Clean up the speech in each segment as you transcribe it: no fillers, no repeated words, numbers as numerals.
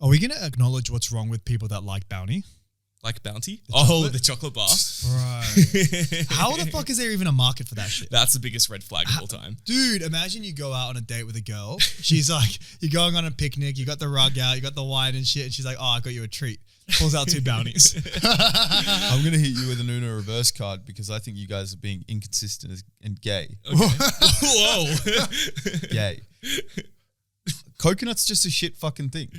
Are we going to acknowledge what's wrong with people that like Bounty? Like Bounty? chocolate? The chocolate bar. Right. How the fuck is there even a market for that shit? That's the biggest red flag of all time. Dude, imagine you go out on a date with a girl. She's like, you're going on a picnic, you got the rug out, you got the wine and shit, and she's like, oh, I got you a treat. Pulls out 2 bounties. I'm going to hit you with an Uno reverse card because I think you guys are being inconsistent and gay. Okay. Whoa. Gay. Coconut's just a shit fucking thing.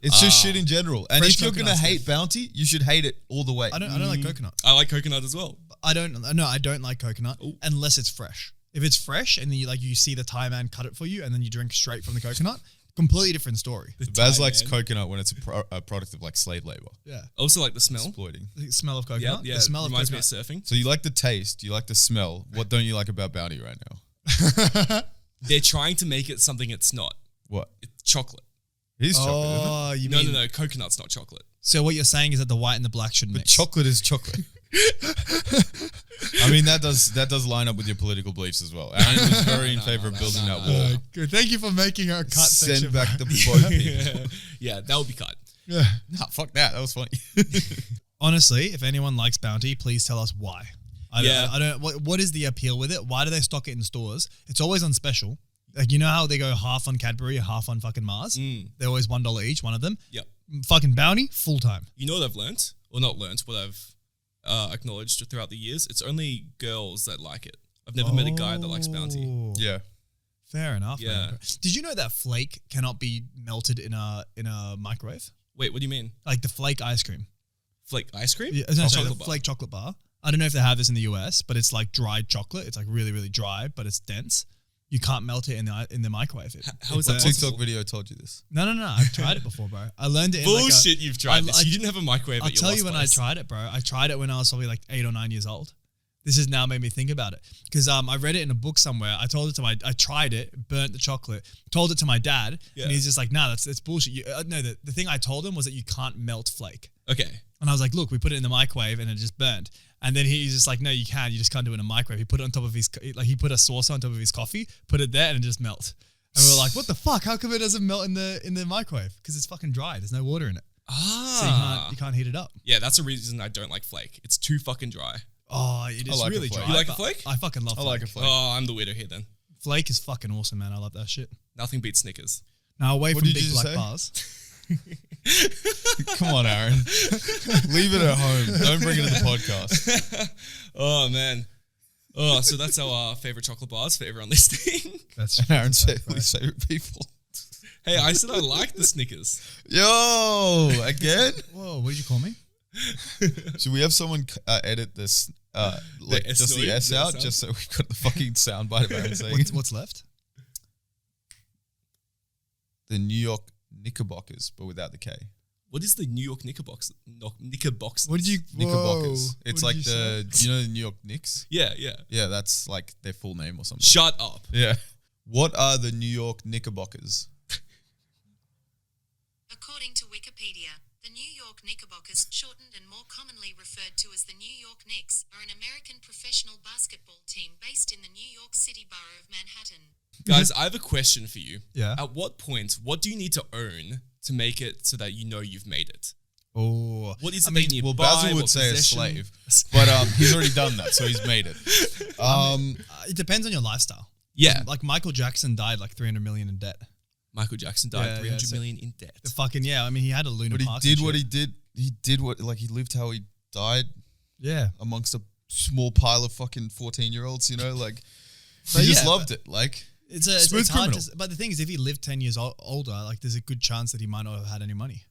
It's just shit in general. And Fresh if you're going to hate Bounty, you should hate it all the way. I don't like coconut. I like coconut as well. I don't like coconut unless it's fresh. If it's fresh and then you see the Thai man cut it for you and then you drink straight from the coconut, completely different story. Baz likes coconut when it's a product of like slave labor. Yeah. Also like the smell. Exploiting. The smell of coconut. Yeah, The smell of reminds coconut. me of surfing. So you like the taste, you like the smell. What don't you like about Bounty right now? They're trying to make it something it's not. What? It's chocolate. It is chocolate, isn't it? No. Coconut's not chocolate. So what you're saying is that the white and the black shouldn't But mix. chocolate is chocolate. I mean, that does line up with your political beliefs as well. Aaron was very in favor of building that wall. Good. Thank you for making our cut Send section. back the boat people. Yeah, that would be cut. Yeah. Nah, fuck that. That was funny. Honestly, if anyone likes Bounty, please tell us why. I don't. What is the appeal with it? Why do they stock it in stores? It's always on special. Like, you know how they go half on Cadbury, half on fucking Mars? They're always $1 each, one of them. Yep. Fucking Bounty, full time. You know what I've learnt? Or not learnt, what I've acknowledged throughout the years? It's only girls that like it. I've never met a guy that likes Bounty. Yeah. Fair enough. Yeah. Man. Did you know that flake cannot be melted in a microwave? Wait, what do you mean? Like the flake ice cream. Flake ice cream? Yeah, the flake chocolate bar. I don't know if they have this in the US, but it's like dried chocolate. It's like really, really dry, but it's dense. You can't melt it in the microwave. How is that TikTok possible? video told you this. No. I've tried it before, bro. I learned it. Bullshit, you've tried this. You didn't have a microwave. I'll at your tell you last when place. I tried it, bro. I tried it when I was probably like 8 or 9 years old. This has now made me think about it because I read it in a book somewhere. I told it to I tried it, burnt the chocolate, told it to my dad, and he's just like, "Nah, that's bullshit." No, the thing I told him was that you can't melt flake. Okay. And I was like, "Look, we put it in the microwave and it just burnt." And then he's just like, "No, you can. You just can't do it in a microwave." He put it on top of he put a saucer on top of his coffee, put it there, and it just melt. And we were like, "What the fuck? How come it doesn't melt in the microwave? Because it's fucking dry. There's no water in it. So you can't heat it up." Yeah, that's a reason I don't like flake. It's too fucking dry. Oh, it is like a really flake. dry. You like a flake? I fucking love flake. I like a flake. Oh, I'm the weirdo here then. Flake is fucking awesome, man. I love that shit. Nothing beats Snickers. Now, away What from did big you black say? bars. Come on, Aaron. Leave it at home. Don't bring it to the podcast. Oh, man. Oh, so that's our favorite chocolate bars for everyone listening. That's Aaron's least favorite people. Hey, I said I like the Snickers. Yo, again? Whoa, what did you call me? Should we have someone edit this, like S just the noise, S the out, sound? just so we got the fucking soundbite of Aaron saying it? What's left? The New York Knickerbockers, but without the K. What is the New York Knickerbockers? Knickerbockers. What did you? Knickerbockers. Whoa, It's what like did you say? you know the New York Knicks? Yeah. Yeah, that's like their full name or something. Shut up. Yeah. What are the New York Knickerbockers? According to Wikipedia, the New York Knickerbockers, shortened and more commonly referred to as the New York Knicks, are an American professional basketball team based in the New York City borough of Manhattan. Guys, I have a question for you. Yeah. At what point, what do you need to own to make it so that you know you've made it? Oh, What is it I mean, that you Well, buy? Basil would What say a possession? slave, but he's already done that, so he's made it. it depends on your lifestyle. Yeah. Like Michael Jackson died like 300 million in debt. Michael Jackson died Yeah, 300 so- million in debt. The fucking I mean, he had a Luna But he Park did and what shit. he did. He did what, like, he lived how he died Yeah. amongst a small pile of fucking 14-year-olds, you know? Like, But he just yeah, loved it. Like, It's Smooth hard criminal. but the thing is, if he lived 10 years older, like there's a good chance that he might not have had any money.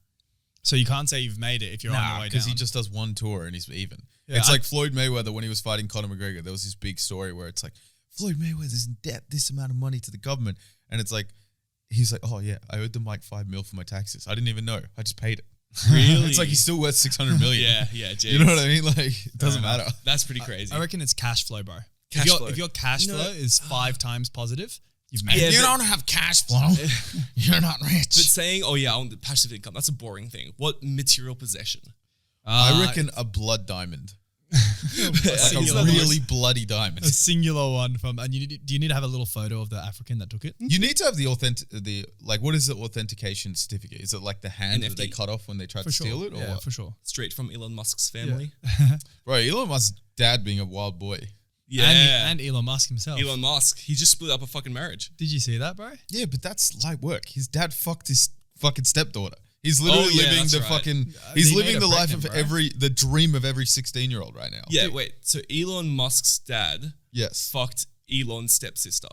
So you can't say you've made it if you're on the way down. because he just does one tour and he's even. Yeah, It's like Floyd Mayweather when he was fighting Conor McGregor. There was this big story where it's like, Floyd Mayweather's in debt this amount of money to the government. And it's like, he's like, oh yeah, I owed them like $5 million for my taxes. I didn't even know. I just paid it. Really? It's like he's still worth 600 million. Yeah, geez. You know what I mean? Like, it doesn't matter. That's pretty crazy. I reckon it's cash flow, bro. Cash flow. If your cash No. flow is 5 times positive, you've made Yeah, it. you but- don't have cash flow. You're not rich. But saying, oh yeah, I want the passive income, that's a boring thing. What material possession? I reckon a blood diamond. Like a Singular really bloody diamond. A singular one from. And do you need to have a little photo of the African that took it? You need to have what is the authentication certificate? Is it like the hand that they NFT? cut off when they tried to steal it? Or Yeah, what? for sure. Straight from Elon Musk's family. Bro, Elon Musk's dad being a wild boy. Yeah. And Elon Musk himself. Elon Musk. He just split up a fucking marriage. Did you see that, bro? Yeah, but that's light work. His dad fucked his fucking stepdaughter. He's literally yeah, living that's the right. fucking. He He's made living her the life of pregnant, bro. the dream of every 16-year-old right now. Yeah, wait. So Elon Musk's dad Yes. fucked Elon's stepsister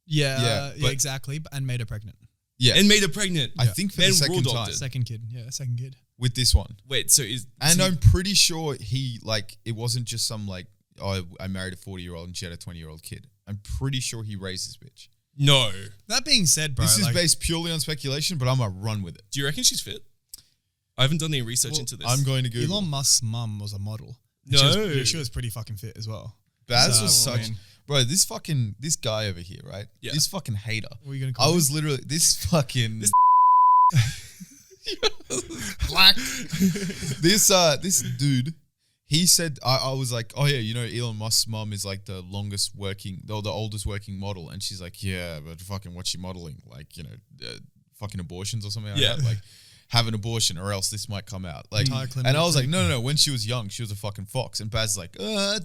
Yeah, but- exactly. And made her pregnant. Yeah. and made her pregnant. I think for Then the second raw time dogged it. Second kid. Yeah, second kid. with this one. Wait, so is And so I'm pretty sure it wasn't just some I married a 40-year-old and she had a 20-year-old kid. I'm pretty sure he raised this bitch. no. That being said, bro, This is like, based purely on speculation, but I'm going to run with it. Do you reckon she's fit? I haven't done any research into this. I'm going to Google. Elon Musk's mum was a model. No. She was pretty fucking fit as well. Baz So, was I such... mean- Bro, this guy over here, right? Yeah. This fucking hater. What are you gonna call I him? was literally... This fucking... black. This dude, he said, I was like, oh yeah, Elon Musk's mum is like the oldest working model. And she's like, yeah, but fucking what's she modeling? Like, fucking abortions or something like Yeah. that. Like, have an abortion or else this might come out. Like, Entire and I was like, clinic. no. When she was young, she was a fucking fox. And Baz is like,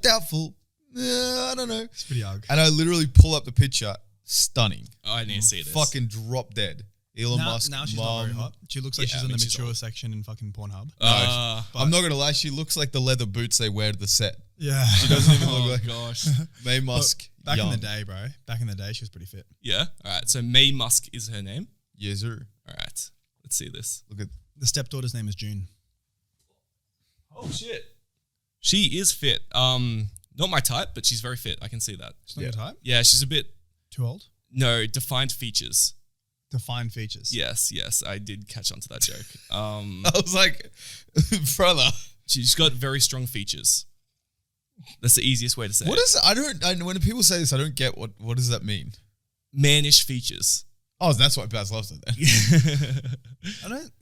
doubtful. I don't know. It's pretty ugly. And I literally pull up the picture. Stunning. Oh, I need to see this. Fucking drop dead. Elon Musk, Now she's mom. not very hot. She looks like Yeah, she's I in the mean, she's mature old. section in fucking Pornhub. I'm not gonna lie, she looks like the leather boots they wear to the set. Yeah. She doesn't even Oh look like gosh. May Musk. Back young. in the day, bro. Back in the day, she was pretty fit. Yeah. All right. So May Musk is her name. Yes, sir. All right. Let's see this. Look at The stepdaughter's name is June. Oh shit. She is fit. Not my type, but she's very fit. I can see that. She's not your type? Yeah, she's a bit Too old? defined features. Defined features. Yes, I did catch on to that joke. I was like, brother, She's got very strong features. That's the easiest way to say what it. is when people say this, I don't get what does that mean? Mannish features. Oh, that's why Baz loves it then.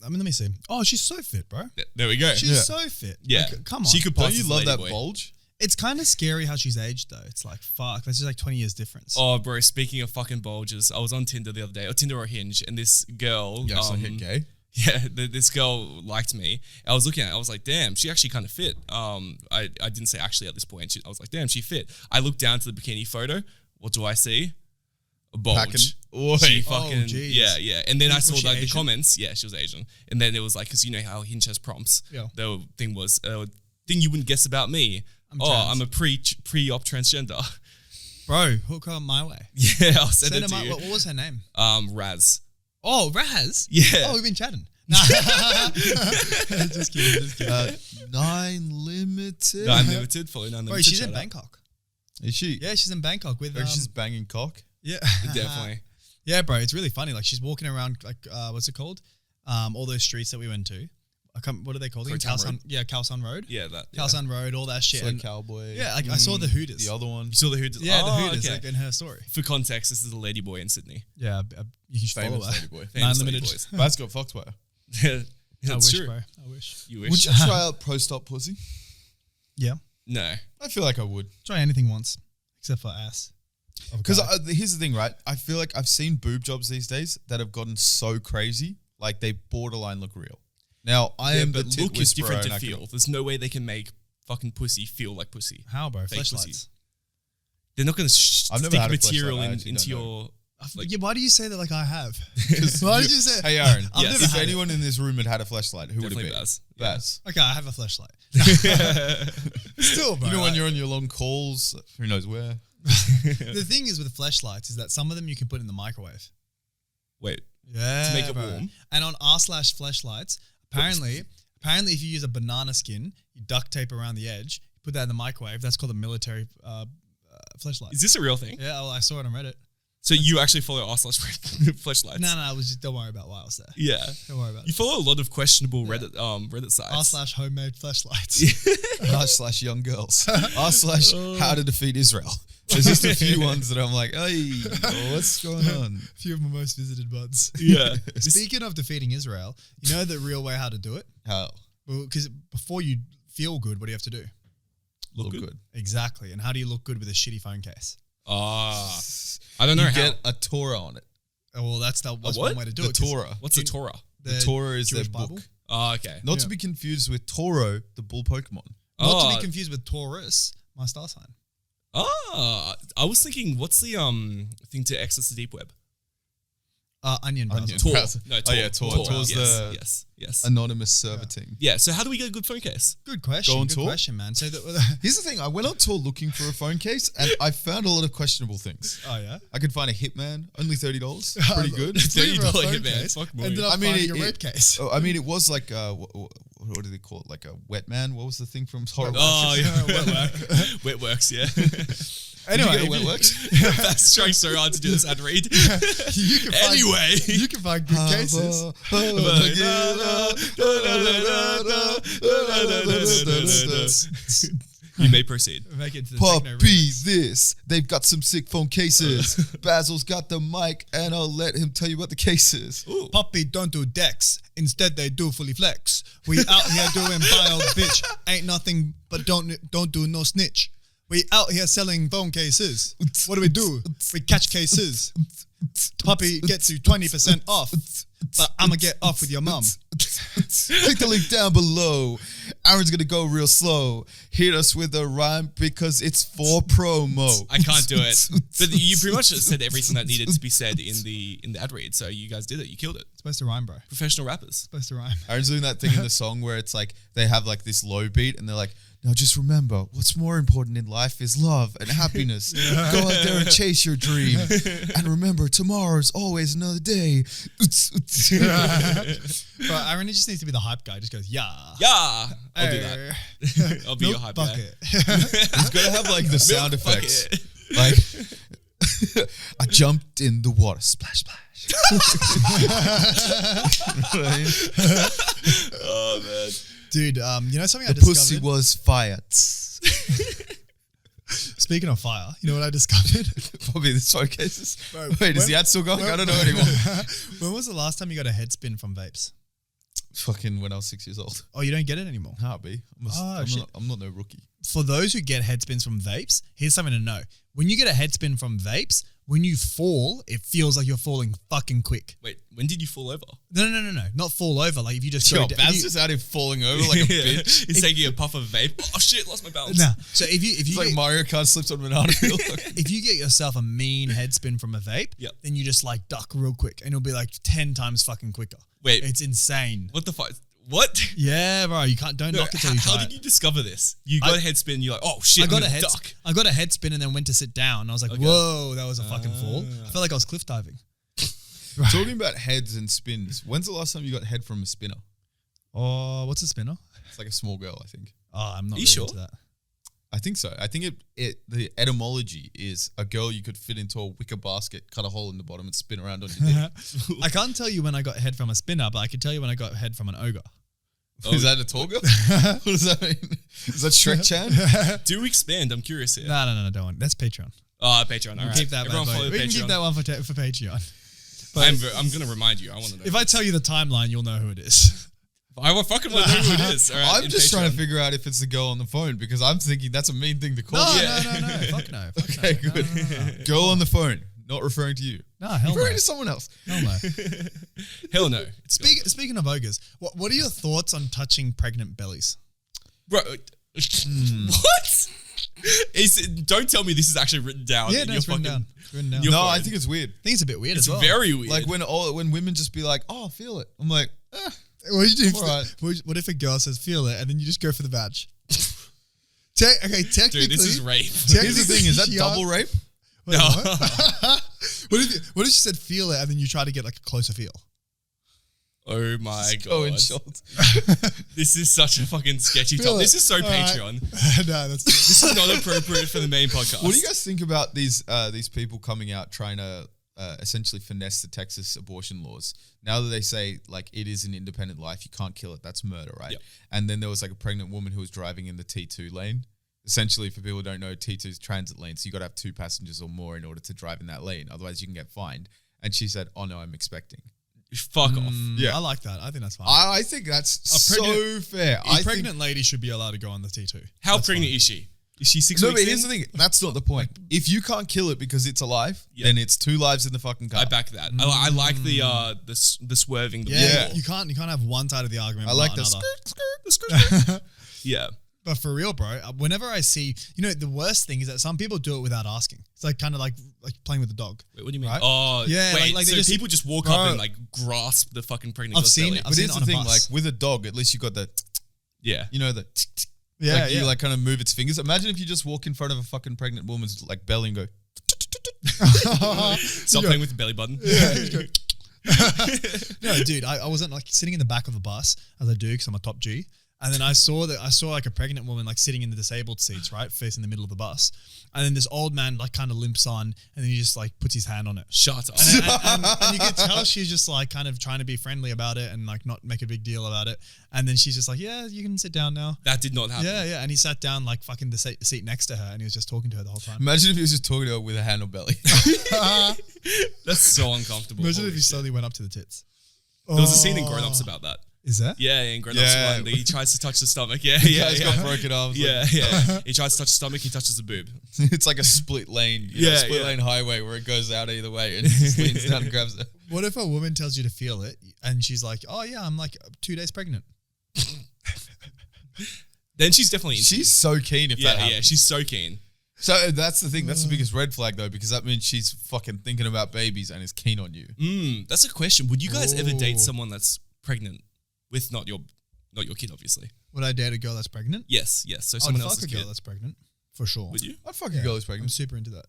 Let me see. Oh, she's so fit, bro. There we go. She's Yeah. so fit. Yeah. Like, come on. She could Don't pass you as love lady that boy. bulge? It's kind of scary how she's aged, though. It's like, fuck. That's just like 20 years difference. Oh, bro, speaking of fucking bulges, I was on Tinder the other day, or Tinder or Hinge, and this girl... Yeah, so hit gay. Yeah, this girl liked me. I was looking at it, I was like, damn, she actually kind of fit. I didn't say actually at this point. I was like, damn, she fit. I looked down to the bikini photo. What do I see? A bulge. Packing. Oi. She Oh, fucking, jeez. yeah. And then I Was saw she like the Asian? comments. Yeah, she was Asian. And then it was like, because you know how Hinge has prompts. Yeah. The thing was, thing you wouldn't guess about me. trans. I'm a pre-op transgender. Bro, hook her my way. Yeah, I'll send Send it her to my, you. what was her name? Raz. Oh, Raz? Yeah. Oh, we've been chatting. Just kidding. 9 Limited. Nine Limited, follow Nine Limited. Bro, she's in shout out. Bangkok. Is she? Yeah, she's in Bangkok with. Or she's banging cock. Yeah, Definitely. Yeah, bro, it's really funny. Like she's walking around, like what's it called? All those streets that we went to. What are they called? again? Freetown Khaosan, yeah, Khaosan Road. Yeah, that. Yeah. Khaosan Road, all that shit. Sweat And- cowboy. yeah, like I saw the Hooters. The other one. You saw the Hooters? Yeah, Oh, the Hooters, okay. like in her story. For context, this is a lady boy in Sydney. Yeah, you should follow Famous her. lady boy. Famous Limited. lady boys. Baz got fucked by her. Yeah, I that's wish, true. bro. I wish. You wish? Would you try out post-op pussy? Yeah, No. I feel like I would. try anything once, except for ass. of a Because guy. here's the thing, right? I feel like I've seen boob jobs these days that have gotten so crazy, like they borderline look real. Now, I am the but tit look is whisperer different and to I can- feel. There's no way they can make fucking pussy feel like pussy. How, bro? Fake pussy. Fleshlights. They're not going to I've never stick had a material fleshlight, I actually into don't your... Like, Yeah, why do you say that like I have? Why did you say? Hey, Aaron, I've Yes. never if had it. anyone in this room had a flashlight, who would it Definitely be? Baz. Baz. Okay, I have a flashlight. Still, bro. You know when you're on your long calls, who knows where? the thing is with flashlights is that some of them you can put in the microwave. Wait. Yeah, To make it bro. warm? And on r/flashlights, apparently if you use a banana skin, you duct tape around the edge, you put that in the microwave. That's called a military flashlight. Is this a real thing? Yeah, well, I saw it on Reddit. So you actually follow r/flashlights? No, I was just don't worry about why I was there. Yeah. Don't worry about You it. follow a lot of questionable Reddit sites. r/homemade flashlights. r/young girls. r/how to defeat Israel. There's just a few ones that I'm like, hey, what's going on? A few of my most visited buds. Yeah. Speaking of defeating Israel, you know the real way how to do it? How? Well, because before you feel good, what do you have to do? Look good. Exactly. And how do you look good with a shitty phone case? Ah, I don't know You how. get a Torah on it. Oh, well, that's what? one way to do The it. 'cause Torah. What's the Torah? The Torah is Jewish their Bible? book. Oh, okay. Not to be confused with Toro, the bull Pokemon. Not to be confused with Taurus, my star sign. I was thinking, what's the thing to access the deep web? Onion browser. Onion. Tor. Browser. No, Oh, Tor. yeah, Tor. Tor. Tor's yes. Anonymous server team. Yeah. So how do we get a good phone case? Good question. Go on Good Tor? question, man. So that, Here's the thing. I went on Tor looking for a phone case and I found a lot of questionable things. oh yeah. I could find a Hitman, only $30. Pretty good. $30 $30 phone Hitman. case. Fuck, Ended up I mean, finding a it- red case. Oh, I mean, it was like, what do they call it? Like a wet man? What was the thing from Horrible? Oh, yeah. Wetworks, yeah. Anyway, Did you get a Wetworks? That's trying so hard to do this ad read. you can find, Anyway. you can find good cases. You may proceed. Make it to the techno Puppy remix. this. They've got some sick phone cases. Basil's got the mic and I'll let him tell you what the case is. Ooh. Puppy don't do decks. Instead they do fully flex. We out here doing vile bitch. Ain't nothing but don't do no snitch. We out here selling phone cases. What do? We catch cases. Puppy gets you 20% off. But I'ma get off with your mum. Click the link down below. Aaron's gonna go real slow. Hit us with a rhyme because it's for promo. I can't do it. But you pretty much said everything that needed to be said in the ad read. So you guys did it. You killed it. It's supposed to rhyme, bro. Professional rappers. Supposed to rhyme. Aaron's doing that thing in the song where it's like they have like this low beat and they're like, now just remember, what's more important in life is love and happiness. Go out there and chase your dream. And remember, tomorrow's always another day. Bro, Aaron just needs to be the hype guy. Just goes, yeah. Yeah. I'll do that. I'll be your Milk hype guy. bucket. He's got to have like the sound Milk effects. bucket. Like, I jumped in the water, splash, splash. You know what I mean? Oh, man. Dude, you know something I The discovered? pussy was fire. Speaking of fire, you know what I discovered? Probably this phone cases. Bro, Wait, is the ad still going? I don't know anymore. When was the last time you got a head spin from vapes? Fucking when I was 6 years old. Oh, you don't get it anymore? Can't be. shit. I'm not no rookie. For those who get head spins from vapes, here's something to know. When you get a head spin from vapes, when you fall, it feels like you're falling fucking quick. Wait, when did you fall over? No. Not fall over. Like if you just Yo, go down. Baz just out here falling over like a bitch. He's taking a puff of vape. Oh, shit, lost my balance. Nah. So if you It's like Mario Kart slips on banana peel. if you get yourself a mean head spin from a vape, Yep. then you just like duck real quick and it'll be like 10 times fucking quicker. Wait. It's insane. What the fuck? What? Yeah, bro. You can't don't No, knock it till you how try did it. you discover this? You got a head spin. You're like, oh shit! I got I'm a gonna head. duck. I got a head spin and then went to sit down. I was like, Okay. "Whoa, that was a fucking fall." I felt like I was cliff diving. Talking about heads and spins. When's the last time you got head from a spinner? Oh, what's a spinner? It's like a small girl, I think. Oh, I'm not Are you really sure? into that. I think so. I think the etymology is a girl you could fit into a wicker basket, cut a hole in the bottom, and spin around on your dick. I can't tell you when I got head from a spinner, but I can tell you when I got head from an ogre. Is that a tall girl? What does that mean? Is that Shrek Chan? Do expand. I'm curious here. No, don't want. That's Patreon. Oh, Patreon. All We'll right. keep that. Everyone bad boy. follow We Patreon. can keep that one for Patreon. But I'm gonna remind you. I want to know. if I tell you the timeline, you'll know who it is. I fucking want to know who it is. All right, I'm in just trying to Patreon. figure out if it's the girl on the phone because I'm thinking that's a mean thing to call. No, her. no. Fuck no. Fuck Okay, no. good. No. Girl on the phone, not referring to you. No, hell no. Referring to someone else. Hell no. Hell no. It's Speaking of ogres, what are your thoughts on touching pregnant bellies? bro. What? Don't tell me this is actually written down. Yeah, in no, your it's written fucking- down. It's written down. Your No, phone. I think it's weird. I think it's a bit weird It's as well. very weird. Like when women just be like, "Oh, feel it." I'm like, What do you do? Alright. What if a girl says feel it and then you just go for the badge? Okay, technically. Dude, this is rape. here's the thing: is that she double rape? Wait, No. what if she said feel it and then you try to get like a closer feel? Oh my Go in god. short. This is such a fucking sketchy Feel topic. it. This is so Alright. Patreon. No, that's This is not appropriate for the main podcast. What do you guys think about these people coming out trying to essentially finesse the Texas abortion laws? Now that they say like it is an independent life, you can't kill it, that's murder, right? Yep. And then there was like a pregnant woman who was driving in the T2 lane. Essentially, for people who don't know, T2 is transit lane, so you got to have 2 passengers or more in order to drive in that lane. Otherwise, you can get fined. And she said, "Oh no, I'm expecting." Fuck off. Yeah. I like that. I think that's fine. I think that's so pregnant- fair. A pregnant lady should be allowed to go on the T2. How That's pregnant fine. is she? Is she 6 No, weeks but here's in? the thing. That's not the point. If you can't kill it because it's alive, Yeah. then it's 2 lives in the fucking car. I back that. I like the swerving. The Yeah, wall. you can't have one side of the argument. I but like not the another. skirt. Yeah. But for real, bro, whenever I see, the worst thing is that some people do it without asking. It's like kind of like playing with a dog. Wait, what do you mean? Right? Oh, Yeah, Wait, like they so just- people just walk Bro. up and like grasp the fucking pregnant I've girl's seen belly. it. But seen here's on the a thing, bus. like with a dog, at least you got the, Yeah. the, Yeah, like you like kind of move its fingers. Imagine if you just walk in front of a fucking pregnant woman's like belly and go, Stop playing with the belly button. No, dude, I wasn't like sitting in the back of a bus as I do because I'm a top G. And then I saw like a pregnant woman like sitting in the disabled seats, right, facing the middle of the bus. And then this old man like kind of limps on, and then he just like puts his hand on it. Shut up. And you could tell she's just like kind of trying to be friendly about it and like not make a big deal about it. And then she's just like, yeah, you can sit down now. That did not happen. Yeah. And he sat down like fucking the seat next to her, and he was just talking to her the whole time. imagine if he was just talking to her with a hand on belly. That's so uncomfortable. Imagine Holy if he shit. slowly went up to the tits. There was a scene in Grown Ups about that. Is that? Yeah, in Grown Ups Yeah. 1, he tries to touch the stomach. Yeah, The yeah, guy's yeah. got broken arms. Yeah, yeah. He tries to touch the stomach, he touches the boob. It's like a split lane. You know, Yeah, split yeah. lane highway where it goes out either way and he just leans down and grabs it. What if a woman tells you to feel it and she's like, oh yeah, I'm like 2 days pregnant? Then she's definitely into She's so keen if that yeah, happens. yeah, she's so keen. So that's the thing. That's the biggest red flag though, because that means she's fucking thinking about babies and is keen on you. That's a question. Would you guys ever date Ooh. someone that's pregnant with not your kid, obviously? Would I date a girl that's pregnant? Yes. So I'd someone fuck else's a girl kid. that's pregnant, for sure. Would you? I'd fuck Yeah, a girl who's I'm pregnant. super into that.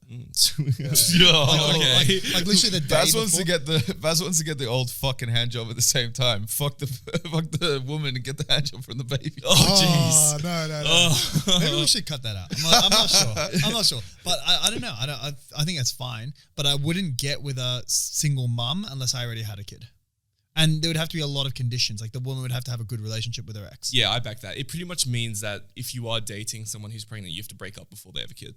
Oh, Okay. Like literally the day Baz wants before. Baz wants to get the old fucking hand job at the same time. Fuck the woman and get the hand job from the baby. Oh, jeez. No. Oh. Maybe we should cut that out. I'm not sure. But I don't know. I think that's fine. But I wouldn't get with a single mum unless I already had a kid. And there would have to be a lot of conditions. Like the woman would have to have a good relationship with her ex. Yeah, I back that. It pretty much means that if you are dating someone who's pregnant, you have to break up before they have a kid.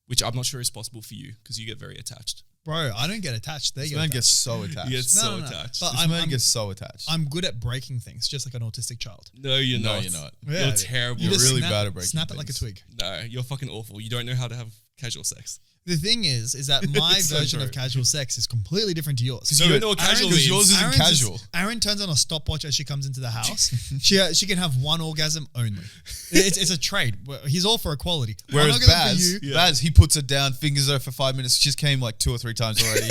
Which I'm not sure is possible for you because you get very attached. Bro, I don't get attached. They This get man attached. gets so attached. You get so No. attached. But This man gets so attached. I'm good at breaking things, just like an autistic child. No, you're No, not. you're not. Yeah. You're terrible. You're just really snap, bad at breaking Snap it like a things. twig. No, you're fucking awful. You don't know how to have casual sex. The thing is that my It's so version of true. casual sex is completely different to yours. Because you don't know what casual because means. yours isn't Aaron casual. Aaron turns on a stopwatch as she comes into the house. she can have one orgasm only. It's a trade. He's all for equality. Whereas I'm not gonna Baz, for you. Baz, he puts her down, fingers her for 5 minutes. She's came like 2 or 3 times already.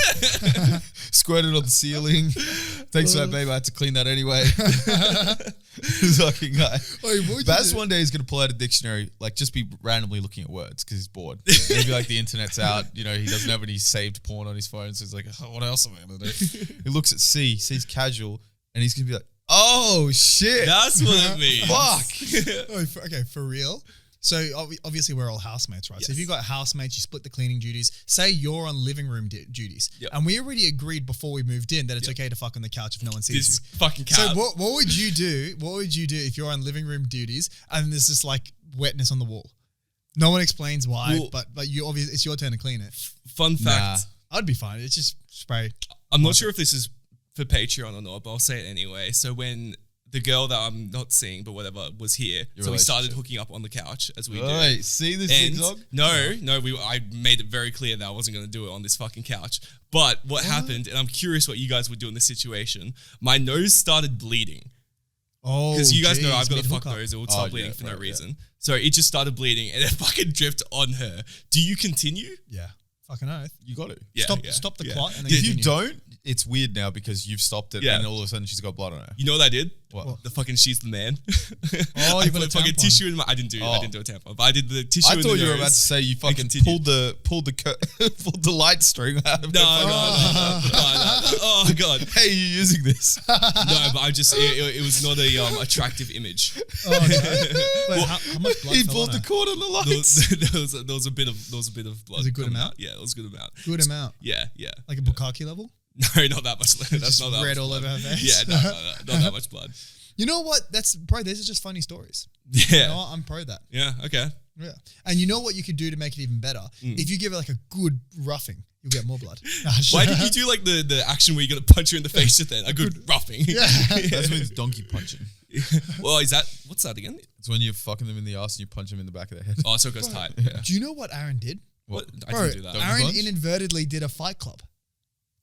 Squirted on the ceiling. Thanks for that, babe. I had to clean that anyway. Fucking guy. Wait, what would you Baz do? one day is going to pull out a dictionary, like just be randomly looking at words because he's bored. It'll be like the internet's out. You know, he doesn't have any saved porn on his phone. So he's like, oh, what else am I going to do? He looks at C, sees casual, and he's going to be like, oh, shit. That's what it means. Fuck. Okay, for real. So obviously we're all housemates, right? So if Yes. you've got housemates, you split the cleaning duties. Say you're on living room duties, Yep. and we already agreed before we moved in that it's okay to fuck on the couch if no one sees This you. fucking cat. So what would you do? What would you do if you're on living room duties and there's this like wetness on the wall? No one explains why, Well- but you obviously it's your turn to clean it. Fun fact. I'd be fine. It's just spray. I'm not sure if this is for Patreon or not, but I'll say it anyway. So when the girl that I'm not seeing, but whatever, was here, Your so we started relationship. hooking up on the couch as we do. Right, see this And zigzag? I made it very clear that I wasn't going to do it on this fucking couch. But what happened, and I'm curious what you guys would do in this situation, my nose started bleeding. Oh, Because you guys know geez, I've got a fuck mid-hookup. nose, it would start Oh, bleeding yeah, for no right, yeah. reason. So it just started bleeding and it fucking dripped on her. Do you continue? Yeah, fucking oath. You got to. Yeah, Stop the yeah. clot and then If you continue. don't, it's weird now because you've stopped it Yeah. and all of a sudden she's got blood on her. You know what I did? What? The fucking she's the man. Oh, I you put put a a fucking tampon. tissue in my. I didn't do Oh. a tampon, but I did the tissue. I in thought the you were nose about to say you fucking continued. pulled the light string out of No, her fucking- no. Oh god. Hey, you using this? No, but I just it was not a attractive image. Oh, no. Wait, how much blood He fell pulled on the her? cord on the There lights. there was a bit of blood. Was it good coming amount? out. Yeah, it was a good amount. Good amount. Yeah. Like a bukkake level? No, not that much. That's Just not that red much all blood. over her face? Yeah, no, not that much blood. You know what? Bro, these are just funny stories. Yeah. You know what? I'm pro that. Yeah. Okay. Yeah. And you know what you could do to make it even better? If you give it like a good roughing, you'll get more blood. Why did you do like the action where you got to punch her in the face with it? A good roughing. Yeah. That means donkey punching. Well, what's that again? It's when you're fucking them in the ass and you punch them in the back of the head. Oh, so it goes tight. Yeah. Do you know what Aaron did? What? I Bro, didn't do that. Aaron punch? inadvertently did a Fight Club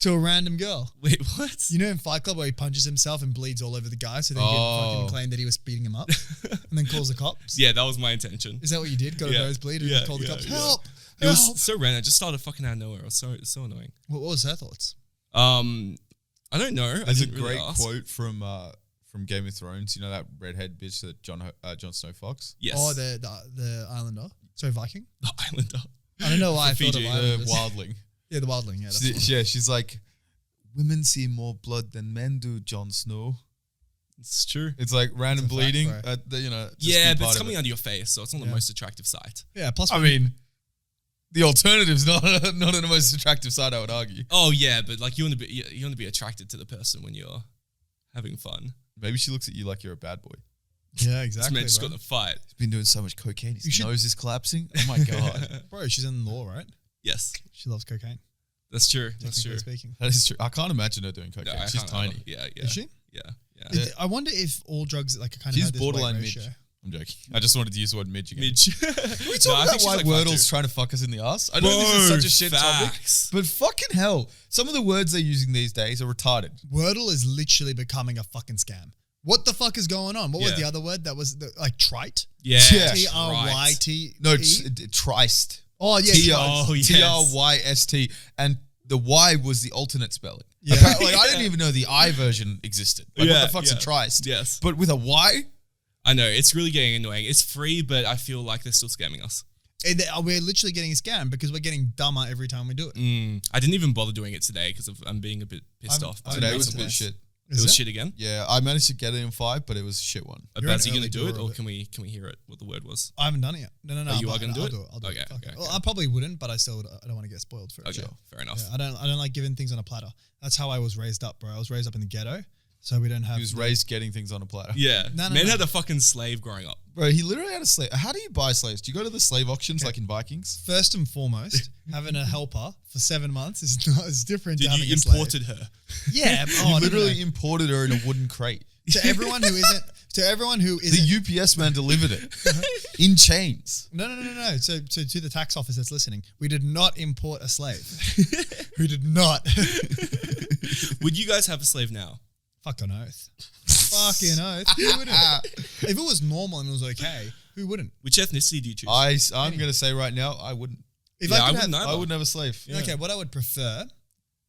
to a random girl. Wait, what? You know in Fight Club where he punches himself and bleeds all over the guy so they can fucking claim that he was beating him up and then calls the cops? Yeah, that was my intention. Is that what you did? Got a nosebleed and called the cops? Help! It was so random. It just started fucking out of nowhere. It was so annoying. What was her thoughts? I don't know. There's a didn't really great ask. quote from Game of Thrones. You know that redhead bitch that Jon Snow Fox? Yes. Oh, the Islander. Sorry, Viking. the Islander. I don't know why I thought Fiji. of The Islanders. wildling. Yeah, the wildling. Yeah, that's the one. She's like, women see more blood than men do, Jon Snow. It's true. It's like random It's a fact, bleeding. bro. Just Yeah, be but part it's of coming it. out of your face, so it's not the most attractive sight. Yeah, plus I mean, the alternative's not the most attractive side, I would argue. Oh yeah, but like you want to be attracted to the person when you're having fun. Maybe she looks at you like you're a bad boy. yeah, This exactly. man just bro. got in a fight. He's been doing so much cocaine. His You should- nose is collapsing. Oh my God. Bro, she's in law, right? Yes, She loves cocaine. that's true. That's Technically true. speaking. That is true. I can't imagine her doing cocaine. No, I She's can't- tiny. Yeah. Is she? Yeah. Yeah. I wonder if all drugs like kind of She's have this borderline weight midge. ratio. I'm joking. I just wanted to use the word midge again. Midge. We No, talk I about think she's why like Wordle's 5'2". trying to fuck us in the ass. I know this is such a shit topic, facts. but fucking hell, some of the words they're using these days are retarded. Wordle is literally becoming a fucking scam. What the fuck is going on? What was Yeah. the other word that was like trite? Yeah. Yeah. T-R-Y-T. No, trist. Oh yeah, Oh, yes. T-R-Y-S-T. And the Y was the alternate spelling. Yeah. Apparently, I didn't even know the I version existed. Like, what the fuck's a trist? Yes. But with a Y? I know, it's really getting annoying. It's free, but I feel like they're still scamming us. We're literally getting scammed because we're getting dumber every time we do it. I didn't even bother doing it today because I'm being a bit pissed I'm- off. I'm Today not was a surprised. bit shit. It was shit again. Yeah, I managed to get it in 5, but it was a shit one. You're Babs, an are you gonna early do it, doer or of it. can we hear it? What the word was? I haven't done it yet. No. Oh, you are but gonna do I'll it? I'll do Okay, it. okay, Well, okay. I probably wouldn't, but I don't want to get spoiled for it. Okay, Sure. fair enough. Yeah, I don't like giving things on a platter. That's how I was raised up, bro. I was raised up in the ghetto, so we don't have. He was raised getting things on a platter. Yeah, No, man no. had a fucking slave growing up. Bro, he literally had a slave. How do you buy slaves? Do you go to the slave auctions like in Vikings? First and foremost, having a helper for 7 months is not as different. Did to having you a slave. imported her? Yeah, He oh, no, literally no. imported her in a wooden crate. To everyone who isn't. The UPS man delivered it in chains. No. So to the tax office that's listening, we did not import a slave. We did not. Would you guys have a slave now? Fucking oath. Fucking oath. Who wouldn't? If it was normal and it was okay, who wouldn't? Which ethnicity do you choose? I'm going to say right now, I wouldn't. If Yeah, I could wouldn't have, either. I wouldn't have a slave. Yeah. Okay, what I would prefer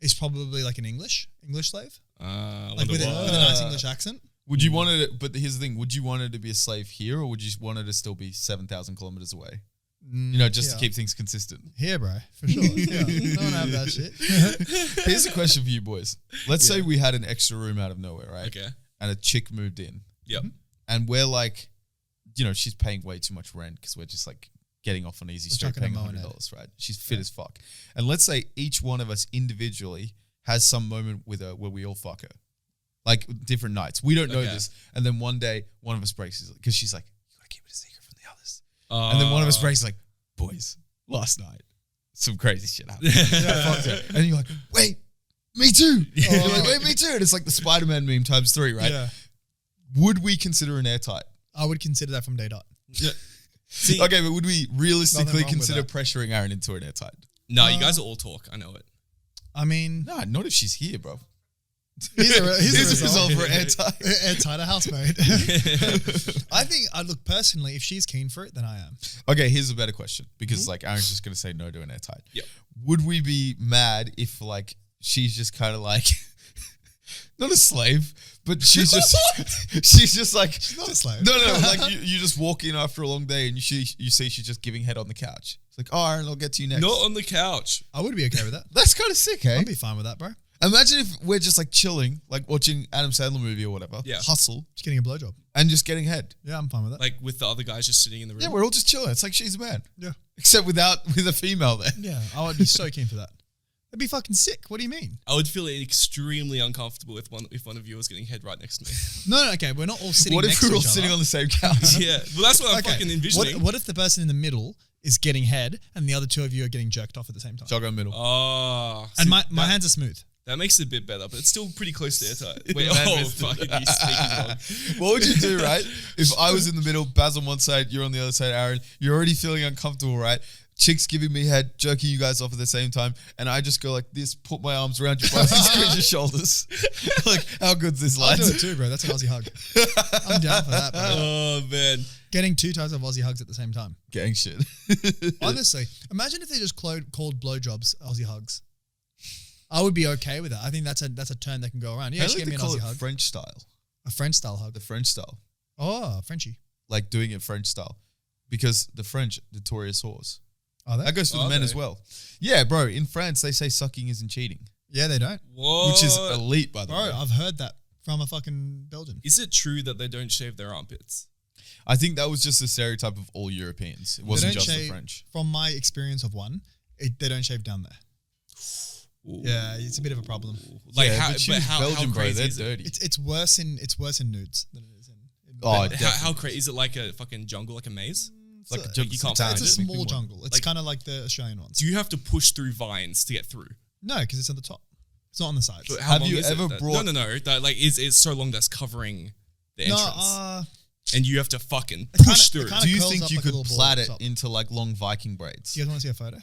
is probably like an English slave, I like wonder with a why. nice English accent. Would you want it? But here's the thing: would you want her to be a slave here, or would you want her to still be 7,000 kilometers away? You know, just to Yeah. keep things consistent. Here, bro, for sure. Yeah, no one have that shit. Here's a question for you boys. Let's say we had an extra room out of nowhere, right? Okay. And a chick moved in, Yep. and we're like, you know, she's paying way too much rent because we're just like getting off on easy We're street, chucking a paying moan at $100, right? She's fit as fuck. And let's say each one of us individually has some moment with her where we all fuck her, like different nights. We don't know Okay. this, and then one day one of us breaks because she's like, "You gotta keep it a secret from the others." And then one of us breaks like, "Boys, last night some crazy shit happened." I fucked her. And you're like, "Wait, me too." You're like, "Wait, me too." And it's like the Spider-Man meme times 3, right? Yeah, Would we consider an airtight? I would consider that from day dot. Yeah. See, Okay, but would we realistically Nothing wrong with consider that. pressuring Aaron into an airtight? no, you guys are all talk. I know it. I mean, No, not if she's here, bro. here's a Here's a result. result for airtight. Airtight, a housemate. I think I look personally. If she's keen for it, then I am. Okay, here's a better question because like Aaron's just gonna say no to an airtight. Yep. Would we be mad if like she's just kind of like not a slave, but she's just she's just like Not a slave. No, like you just walk in after a long day and you see she's just giving head on the couch. It's like, oh, Aaron, I'll get to you next. Not on the couch. I would be okay with that. That's kind of sick, eh? I'd be fine with that, bro. Imagine if we're just like chilling, like watching Adam Sandler movie or whatever. Yeah. Hustle Just getting a blowjob. and just getting head. Yeah, I'm fine with that. Like with the other guys just sitting in the room. Yeah, we're all just chilling. It's like she's a man. Yeah. Except with a female there. Yeah, I would be so keen for that. That'd be fucking sick. What do you mean? I would feel extremely uncomfortable if one of you was getting head right next to me. No, okay, we're not all sitting What if next we to were all each sitting other. on the same couch? Yeah, well, that's what I'm Okay, fucking envisioning. What if the person in the middle is getting head and the other two of you are getting jerked off at the same time? Shotgun middle. Oh, And see, my hands are smooth. That makes it a bit better, but it's still pretty close to airtight. Wait, Man, oh, missed it. fucking you speaking wrong. What would you do, right? If I was in the middle, Baz on one side, you're on the other side, Aaron, you're already feeling uncomfortable, right? Chicks giving me head, jerking you guys off at the same time, and I just go like this, put my arms around your both and squeeze your shoulders. Like, how good's this, I'll do lads? it too, bro. That's an Aussie hug. I'm down for that, bro. Oh, man. Getting 2 types of Aussie hugs at the same time. Gang shit. Honestly, imagine if they just called blowjobs Aussie hugs. I would be okay with that. I think that's a term that can go around. Yeah, just give me an call Aussie it hug. French style. A French style hug. The French style. Oh, Frenchie. Like doing it French style. Because the French, notorious whores. Are they? That goes for the Are men they? as well. Yeah, bro. In France, they say sucking isn't cheating. Yeah, they don't. Whoa. Which is elite, by the Bro, way. I've heard that from a fucking Belgian. Is it true that they don't shave their armpits? I think that was just a stereotype of all Europeans. It wasn't They don't just the shave- French. From my experience of one, they don't shave down there. Ooh. Yeah, it's a bit of a problem. Like, Yeah, how, but choose how Belgium, bro. crazy They're is it? dirty. It's worse in nudes than it is in. Oh, How definitely. crazy is it? Like a fucking jungle, like a maze? It's like a it's jungle. you can't it's find a it. small jungle. It's Like- kind of like the Australian ones. Do you have to push through vines to get through? No, because it's on the top. It's not on the sides. But how Have long you is it ever that- brought- No. That like is so long that's covering the No, entrance, and you have to fucking kinda- push it through. kinda Do you curls think up you like a could little ball plait at it the top. into like long Viking braids? Do you guys want to see a photo?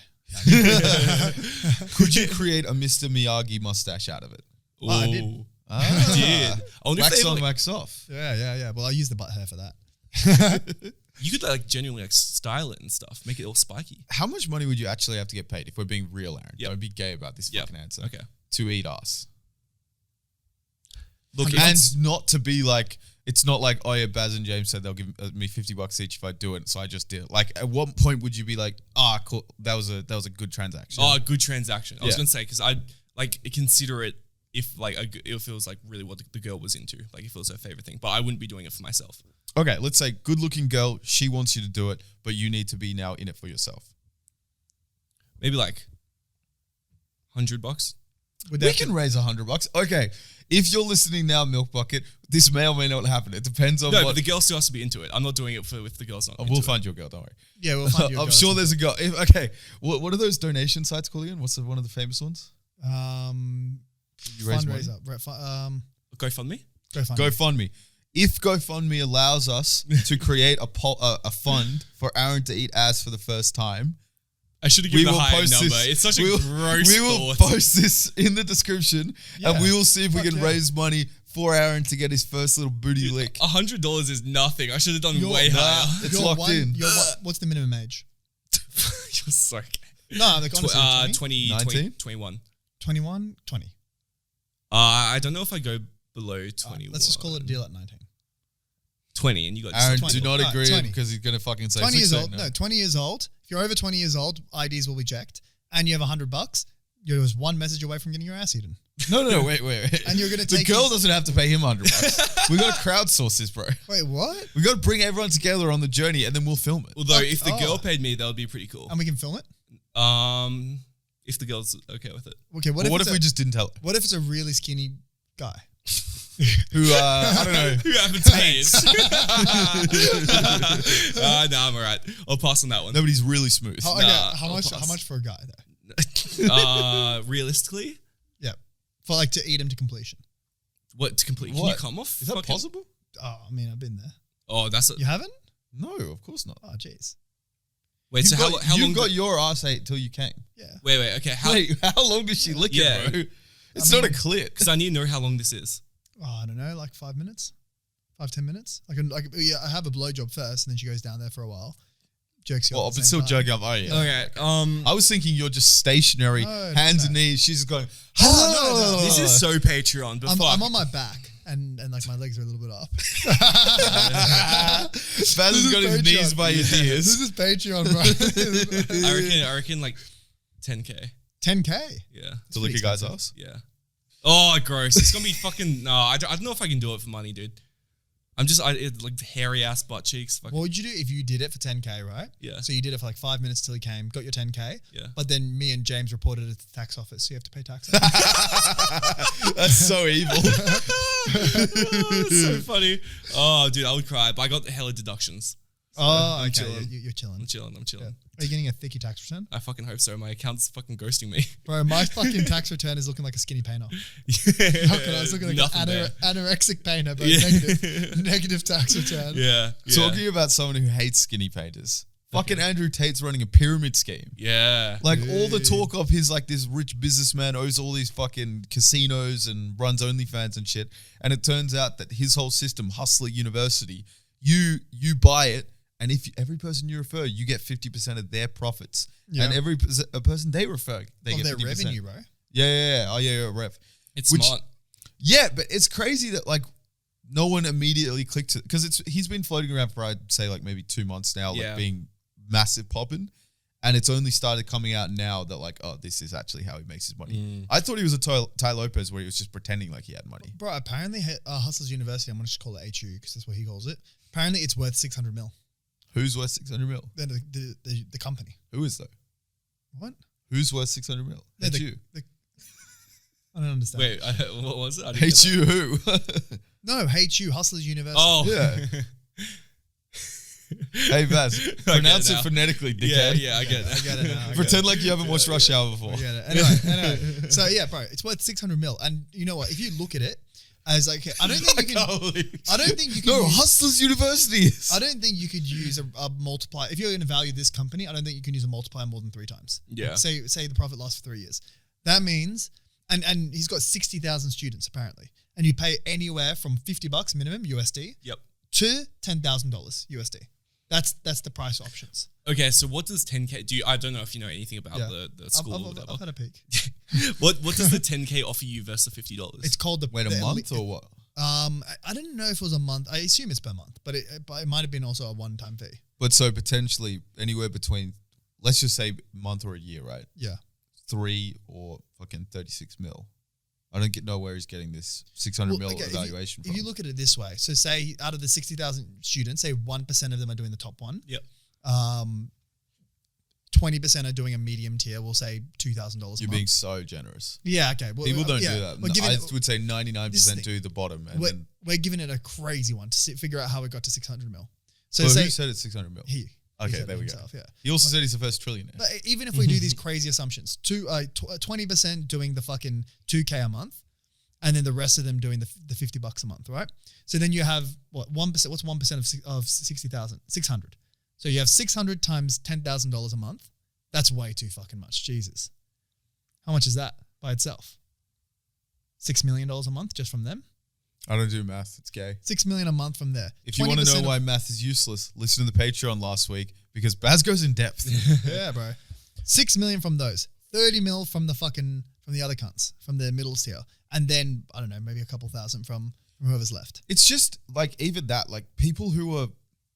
Could you create a Mr. Miyagi mustache out of it? Ooh. I did. Ah, Did. I wonder if wax they on, like, wax off. Yeah. Well, I use the butt hair for that. you could like genuinely like style it and stuff, make it all spiky. How much money would you actually have to get paid if we're being real, Aaron? Yep. Don't be gay about this Yep. fucking answer. Okay. To eat ass. Look, if And it's- not to be like, it's not like, oh yeah, Baz and James said they'll give me $50 each if I do it, so I just did it. Like, at what point would you be like, cool, that was a good transaction? oh, good transaction. I was Yeah. gonna say because I like consider it if like if it was like really what the girl was into, like if it was her favorite thing, but I wouldn't be doing it for myself. Okay, let's say good looking girl, she wants you to do it, but you need to be now in it for yourself. Maybe like $100. Would We that- can raise $100. Okay, if you're listening now, Milk Bucket, this may or may not happen. It depends on No, but what. the girl still has to be into it. I'm not doing it if the girl's not. Oh, into we'll it. find your girl, don't worry. Yeah, we'll find you. I'm sure there's a girl. Okay, what are those donation sites called again? What's one of the famous ones? You raise money? fundraiser. Right, GoFundMe. GoFundMe. GoFundMe. If GoFundMe allows us to create a fund for Aaron to eat ass for the first time, I should have we given will a higher post number. this. It's such a we will- gross We will thought. post this in the description, Yeah. and we will see if we Fuck can yeah. raise money for Aaron to get his first little booty lick. $100 is nothing. I should have done You're- way Nah. higher. It's locked in. What's the minimum age? You're so No, like honestly, 20? 20, 19? 21. 21, 20. I don't know if I go below 21. Let's just call it a deal at 19. 20, and you got Aaron, 20. do not Alright, agree 20. because he's going to fucking say 20 years 16 old. now. No, 20 years old. If you're over 20 years old, IDs will be checked, and you have $100. You're just one message away from getting your ass eaten. No, wait. And you're gonna The take girl his- doesn't have to pay him $100. We got to crowdsource this, bro. Wait, what? We got to bring everyone together on the journey, and then we'll film it. Although if the Oh. girl paid me, that would be pretty cool. And we can film it. If the girl's okay with it. Okay, What if we just didn't tell her? What if it's a really skinny guy? Who, I don't know. Who happens paid? No, I'm alright. I'll pass on that one. Nobody's really smooth. Oh, okay, Nah, how I'll much? pass. How much for a guy though? Realistically, Yeah, for like to eat him to completion. what to complete? Can you What? come off? Is that fucking- possible? Oh, I mean, I've been there. Oh, that's a, You haven't? No, of course not. Oh, jeez. wait. So how you've long? got your ass ate till you came. Yeah. Wait. Okay. How? Wait, how long does she lick Yeah. it, bro? It's I not a mean- clit. Because I need to know how long this is. Oh, I don't know, like 5 minutes, 5-10 minutes. I have a blowjob first, and then she goes down there for a while, jerks you Well, off. at but the still same time. jerking up, are you? Okay. I was thinking you're just stationary, No, hands no. and knees. She's just going, Oh, no. This is so Patreon, but fuck. I'm on my back, and like my legs are a little bit up. Spaz has got his knees by his This ears. is Patreon, bro. I reckon like 10K. 10K. Yeah. To lick a guy's ass? Yeah. Oh, gross. It's gonna be fucking. No, I don't know if I can do it for money, dude. I'm just like hairy ass butt cheeks. Fucking, What would you do if you did it for 10K, right? Yeah. So you did it for like 5 minutes till he came, got your 10K. Yeah. But then me and James reported it to the tax office, so you have to pay tax. That's so evil. It's so funny. Oh, dude, I would cry. But I got hella deductions. Oh, I'm okay. chilling. You're chilling. I'm chilling. Yeah. Are you getting a thicky tax return? I fucking hope so. My account's fucking ghosting me. Bro, my fucking tax return is looking like a skinny painter. I was looking like Nothing an there. anorexic painter, bro. Yeah. Negative tax return. Yeah. Talking about someone who hates skinny painters. Fucking Andrew Tate's running a pyramid scheme. Yeah. Like all the talk of his like this rich businessman owes all these fucking casinos and runs OnlyFans and shit. And it turns out that his whole system, Hustler University, you buy it, and if every person you refer, you get 50% of their profits. Yeah. And every a person they refer, they Of get their 50%. revenue, bro. Yeah. Oh yeah, rev. It's Which- smart. Yeah, but it's crazy that like no one immediately clicked it because he's been floating around for I'd say like maybe 2 months now, Yeah. like being massive popping, and it's only started coming out now that like, oh, this is actually how he makes his money. I thought he was a Ty Lopez where he was just pretending like he had money. Bro, apparently Hustlers University, I'm going to just call it HU because that's what he calls it. Apparently it's worth 600 mil. Who's worth 600 mil? Then the company. Who is though? What? Who's worth 600 mil? Yeah, HU. I don't understand. Wait, what was it? I didn't get that. HU who? No, HU, Hustlers University. Oh. Yeah. Hey, Baz, pronounce it now. phonetically, Yeah, dickhead. yeah, I get it. I get it now. I get Pretend like you haven't watched Rush Hour before. it. I get it. Anyway. So yeah, bro, it's worth 600 mil. And you know what? If you look at it as like, I don't think you can. I don't think you can. No, use, Hustlers University is. I don't think you could use a multiplier. If you're going to value this company, I don't think you can use a multiplier more than 3 times. Yeah. Like, say the profit lasts for 3 years. That means, and he's got 60,000 students apparently, and you pay anywhere from $50 minimum USD Yep. to $10,000 USD. That's the price options. Okay, so what does 10K do? I don't know if you know anything about Yeah. the school or I've whatever. had a peek. What does the 10K offer you versus the $50? It's called the Wait, the a month or what? I didn't know if it was a month. I assume it's per month, but it might have been also a one-time fee. But so potentially anywhere between, let's just say month or a year, right? Yeah. 3 or fucking 36 mil. I don't know where he's getting this 600 mil okay, evaluation if you from. look at it this way, so say out of the 60,000 students, say 1% of them are doing the top one. Yep. 20% are doing a medium tier. We'll say $2,000 a month. You're being so generous. Yeah, okay. Well, People don't yeah, do that. we're giving I it- would say This is 99% the- do the bottom. And then, we're giving it a crazy one to figure out how it got to 600 mil. So who say said it's 600 mil? he Okay, said there it we go. himself, Yeah. He also said he's the first trillionaire. But even if we do these crazy assumptions, 20% doing the fucking 2K a month, and then the rest of them doing the $50 a month, right? So then you have what 1%? What's 1% of 60,000? 600. So you have 600 times $10,000 a month. That's way too fucking much. Jesus, how much is that by itself? $6 million a month just from them. I don't do math. It's gay. $6 million a month from there. If you want to know 20% why math is useless, listen to the Patreon last week because Baz goes in depth. Yeah, bro. 6 million from those. 30 mil from the other cunts, from the middle tier. And then, I don't know, maybe a couple thousand from whoever's left. It's just like even that, like people who are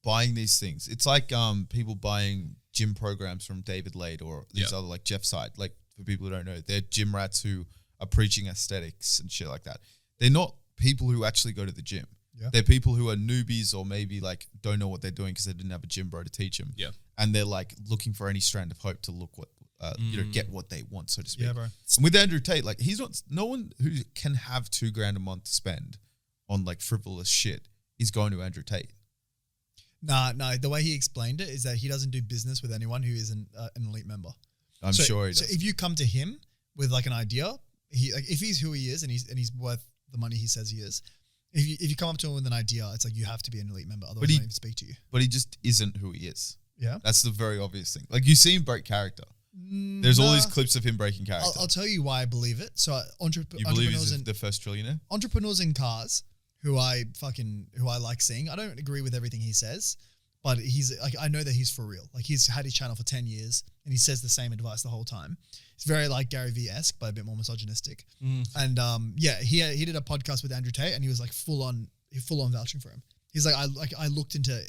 buying these things. It's like people buying gym programs from David Lade or these other like Jeff Side. Like for people who don't know, they're gym rats who are preaching aesthetics and shit like that. They're not people who actually go to the gym. Yeah. They're people who are newbies or maybe like don't know what they're doing because they didn't have a gym bro to teach them. Yeah. And they're like looking for any strand of hope to look what get what they want, so to speak. Yeah, bro. And with Andrew Tate, like he's not no one who can have $2,000 a month to spend on like frivolous shit is going to Andrew Tate. Nah, the way he explained it is that he doesn't do business with anyone who isn't an elite member. I'm sure he does. So if you come to him with like an idea, if he's who he is and he's worth the money he says he is, if you come up to him with an idea, it's like you have to be an elite member, otherwise he won't even speak to you. But he just isn't who he is. Yeah. That's the very obvious thing. Like you see him break character. There's all these clips of him breaking character. I'll tell you why I believe it. So you believe entrepreneurs he's the first trillionaire? entrepreneurs in cars who I like seeing. I don't agree with everything he says, but he's like, I know that he's for real. Like he's had his channel for 10 years and he says the same advice the whole time. It's very like Gary Vee-esque, but a bit more misogynistic. And he did a podcast with Andrew Tate and he was like full on vouching for him. He's like, I looked into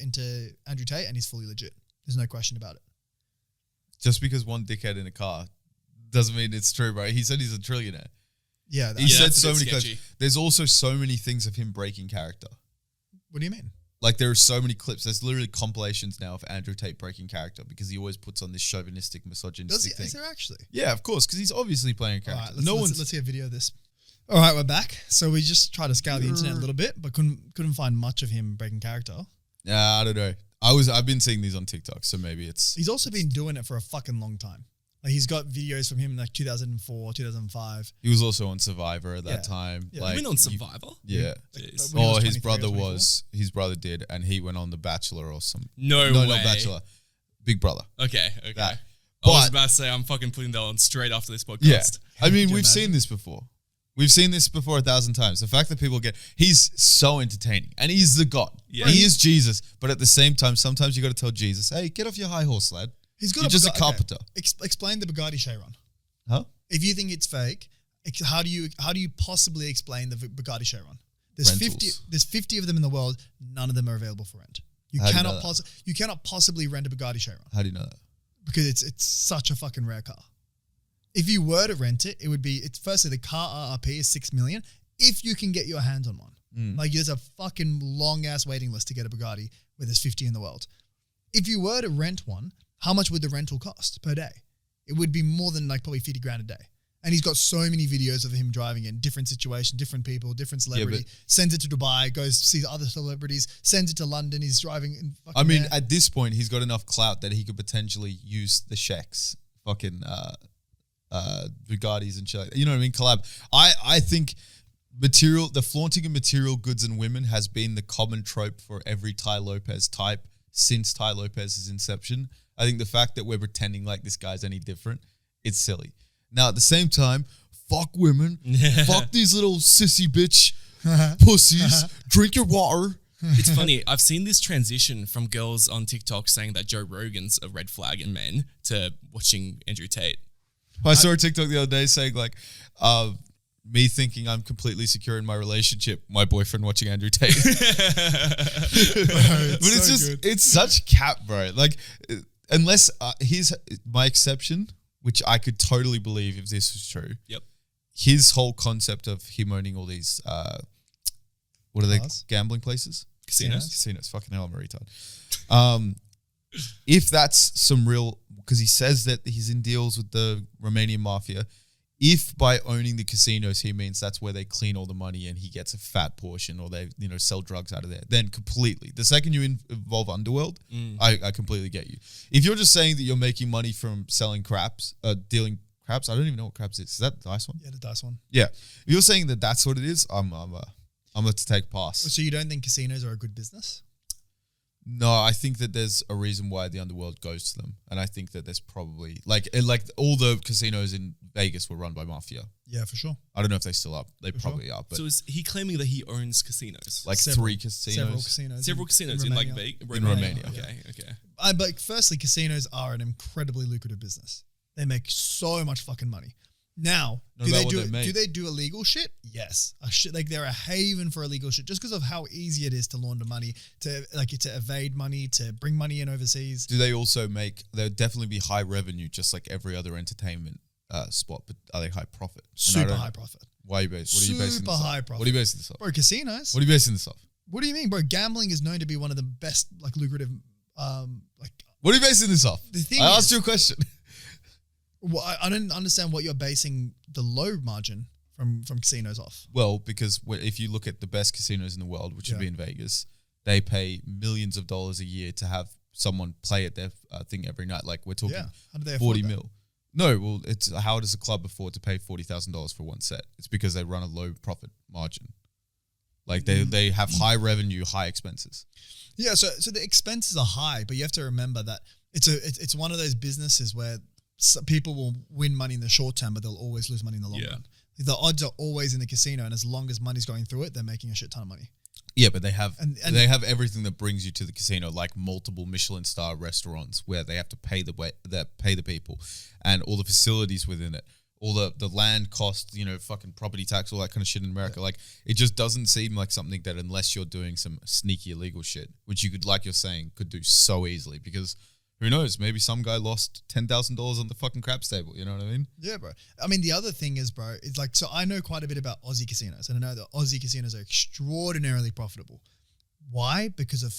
Andrew Tate and he's fully legit. There's no question about it. Just because one dickhead in a car doesn't mean it's true, bro. He said he's a trillionaire. Yeah. He said that's a so bit many clips. sketchy. There's also so many things of him breaking character. What do you mean? Like there are so many clips. There's literally compilations now of Andrew Tate breaking character because he always puts on this chauvinistic, misogynistic thing. Is there actually? Yeah, of course, because he's obviously playing a All character. right, let's see a video of this. All right, we're back. So we just tried to scour the internet a little bit, but couldn't find much of him breaking character. I don't know. I've been seeing these on TikTok, so maybe it's. He's also been doing it for a fucking long time. Like he's got videos from him in like 2004, 2005. He was also on Survivor at that Yeah. time. Yeah. Like, You've been on Survivor? Yeah. Jeez. When he was His 23 or brother 24? was. His brother did, and he went on The Bachelor or something. No No, way. not Bachelor. Big Brother. Okay. That. I was But- about to say I'm fucking putting that on straight after this podcast. Yeah. I mean, Could you we've seen imagine? this before. We've seen this before 1,000 times. The fact that people he's so entertaining, and he's the God. Yeah. He is Jesus, but at the same time, sometimes you got to tell Jesus, "Hey, get off your high horse, lad. He's got You're just a okay. carpenter." Explain the Bugatti Chiron. Huh? If you think it's fake, how do you possibly explain the Bugatti Chiron? There's Rentals. 50 of them in the world. None of them are available for rent. You How do you cannot know that? you cannot possibly rent a Bugatti Chiron How do you know that? because it's such a fucking rare car. If you were to rent it, it would be firstly the car RRP is 6 million if you can get your hands on one. Like there's a fucking long ass waiting list to get a Bugatti where there's 50 in the world. If you were to rent one, how much would the rental cost per day? It would be more than like probably 50 grand a day. And he's got so many videos of him driving in different situations, different people, different celebrity. Sends it to Dubai, goes sees other celebrities, sends it to London. He's driving in fucking I mean, there. at this point, he's got enough clout that he could potentially use the Sheikhs, fucking Bugattis and shit. You know what I mean? Collab. I think the flaunting of material goods and women has been the common trope for every Tai Lopez type since Tai Lopez's inception. I think the fact that we're pretending like this guy's any different, it's silly. Now, at the same time, fuck women, fuck these little sissy bitch pussies, drink your water. It's funny. I've seen this transition from girls on TikTok saying that Joe Rogan's a red flag in men to watching Andrew Tate. I saw a TikTok the other day saying like, me thinking I'm completely secure in my relationship, my boyfriend watching Andrew Tate. But it's so just, good. it's such cap, bro. Like, unless, here's my exception, which I could totally believe if this was true. Yep. His whole concept of him owning all these, what are they, Bars? gambling places? Casinos. Casinos. Fucking hell, I'm a retard. If that's some real, because he says that he's in deals with the Romanian mafia. If by owning the casinos he means that's where they clean all the money and he gets a fat portion, or they sell drugs out of there, then completely. The second you involve underworld, I completely get you. If you're just saying that you're making money from selling craps, dealing craps, I don't even know what craps is. Is that the dice one? Yeah, the dice one. Yeah. If you're saying that that's what it is, I'm going to take pass. So you don't think casinos are a good business? No, I think that there's a reason why the underworld goes to them, and I think that there's probably like all the casinos in Vegas were run by mafia. Yeah, for sure. I don't know if they still are. They For probably are, but So is he claiming that he owns casinos? like Several- 3 casinos. Several casinos. in like Romania. Romania. Romania. Okay. But firstly, casinos are an incredibly lucrative business. They make so much fucking money. Now, Not do about they what do they make. do they do illegal shit? Yes, like they're a haven for illegal shit just because of how easy it is to launder money, to evade money, to bring money in overseas. Do they also make? There'd definitely be high revenue, just like every other entertainment spot. But are they high profit? And I Super don't- high profit. Why are you basing? What are you basing Super this high off? profit. What are you basing this off? Bro, casinos. What are you basing this off? What do you mean, bro? Gambling is known to be one of the best, like, lucrative, like. What are you basing this off? The thing I is- asked you a question. Well, I don't understand what you're basing the low margin from casinos off. Well, because if you look at the best casinos in the world, which would be in Vegas, they pay millions of dollars a year to have someone play at their thing every night. Like we're talking Yeah, how do they afford 40 that? mil. No, well, it's how does a club afford to pay $40,000 for one set? It's because they run a low profit margin. Like they have high revenue, high expenses. Yeah, so the expenses are high, but you have to remember that it's one of those businesses where people will win money in the short term, but they'll always lose money in the long run. The odds are always in the casino, and as long as money's going through it, they're making a shit ton of money. Yeah, but they have And- they have everything that brings you to the casino, like multiple Michelin star restaurants where they have to pay the people, and all the facilities within it, all the land cost, fucking property tax, all that kind of shit in America. Like it just doesn't seem like something that, unless you're doing some sneaky illegal shit, which you could, like you're saying, could do so easily, because who knows, maybe some guy lost $10,000 on the fucking craps table. You know what I mean? Yeah, bro. I mean, the other thing is, bro, it's like, so I know quite a bit about Aussie casinos, and I know that Aussie casinos are extraordinarily profitable. Why? Because of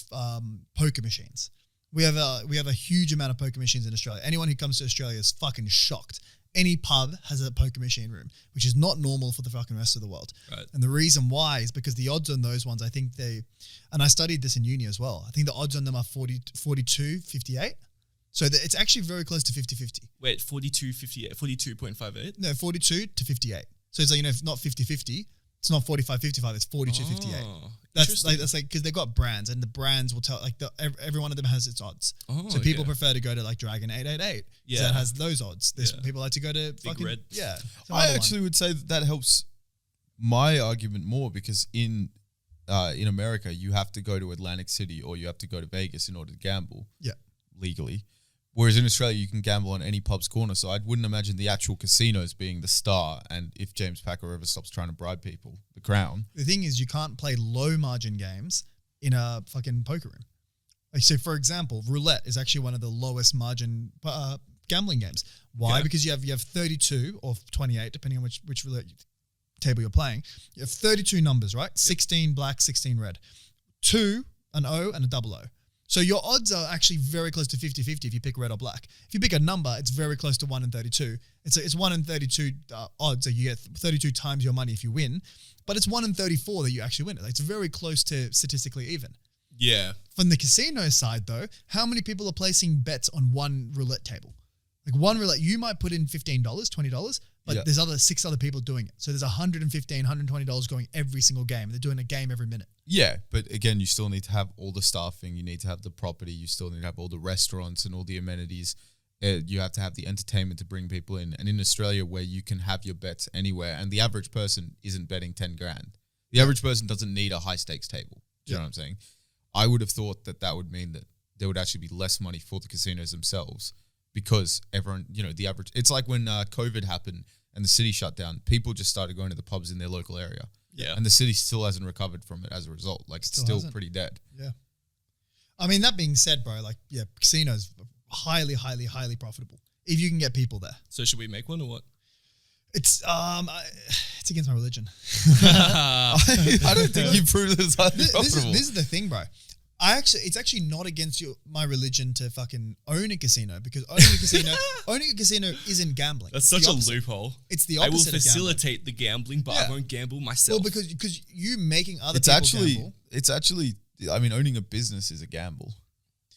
poker machines. We have a huge amount of poker machines in Australia. Anyone who comes to Australia is fucking shocked any pub has a poker machine room, which is not normal for the fucking rest of the world. Right. And the reason why is because the odds on those ones, I think and I studied this in uni as well. I think the odds on them are 42, 58. So it's actually very close to 50-50. Wait, 42.58? No, 42 to 58. So it's like, not 50-50. It's not 45-55. It's 42-58. Oh, That's like because they've got brands, and the brands will tell every one of them has its odds. Oh, so people prefer to go to like Dragon 888. Yeah. That has those odds. There's Yeah. people like to go to fucking Red. Yeah. I actually would say that helps my argument more because in America you have to go to Atlantic City or you have to go to Vegas in order to gamble. Yeah. Legally. Whereas in Australia, you can gamble on any pub's corner. So I wouldn't imagine the actual casinos being the star. And if James Packer ever stops trying to bribe people, the crown. The thing is, you can't play low margin games in a fucking poker room. Like, so for example, roulette is actually one of the lowest margin gambling games. Why? Okay. Because you have 32 or 28, depending on which roulette table you're playing. You have 32 numbers, right? 16 black, 16 red. 2, an O, and a double O. So your odds are actually very close to 50-50 if you pick red or black. If you pick a number, it's very close to 1 in 32. It's 1 in 32 odds, so you get 32 times your money if you win. But it's 1 in 34 that you actually win it. It's very close to statistically even. Yeah. From the casino side, though, how many people are placing bets on one roulette table? Like one roulette, you might put in $15, $20, but there's 6 other people doing it. So there's $115, $120 going every single game. They're doing a game every minute. Yeah, but again, you still need to have all the staffing. You need to have the property. You still need to have all the restaurants and all the amenities. You have to have the entertainment to bring people in. And in Australia, where you can have your bets anywhere, and the average person isn't betting 10 grand. The average person doesn't need a high stakes table. Do you know what I'm saying? I would have thought that would mean that there would actually be less money for the casinos themselves because everyone, the average. It's like when COVID happened and the city shut down, people just started going to the pubs in their local area. Yeah. And the city still hasn't recovered from it as a result. Like, it's still hasn't. pretty dead. Yeah. I mean, that being said, bro, casinos highly, highly, highly profitable if you can get people there. So should we make one or what? It's it's against my religion. I don't think you proved that it's highly profitable. This is the thing, bro. It's actually not against my religion to fucking own a casino because owning a casino isn't gambling. That's such a loophole. It's the I opposite will of gambling. facilitate the gambling, but I won't gamble myself. Well, because you making other people gamble. It's actually, I mean, owning a business is a gamble.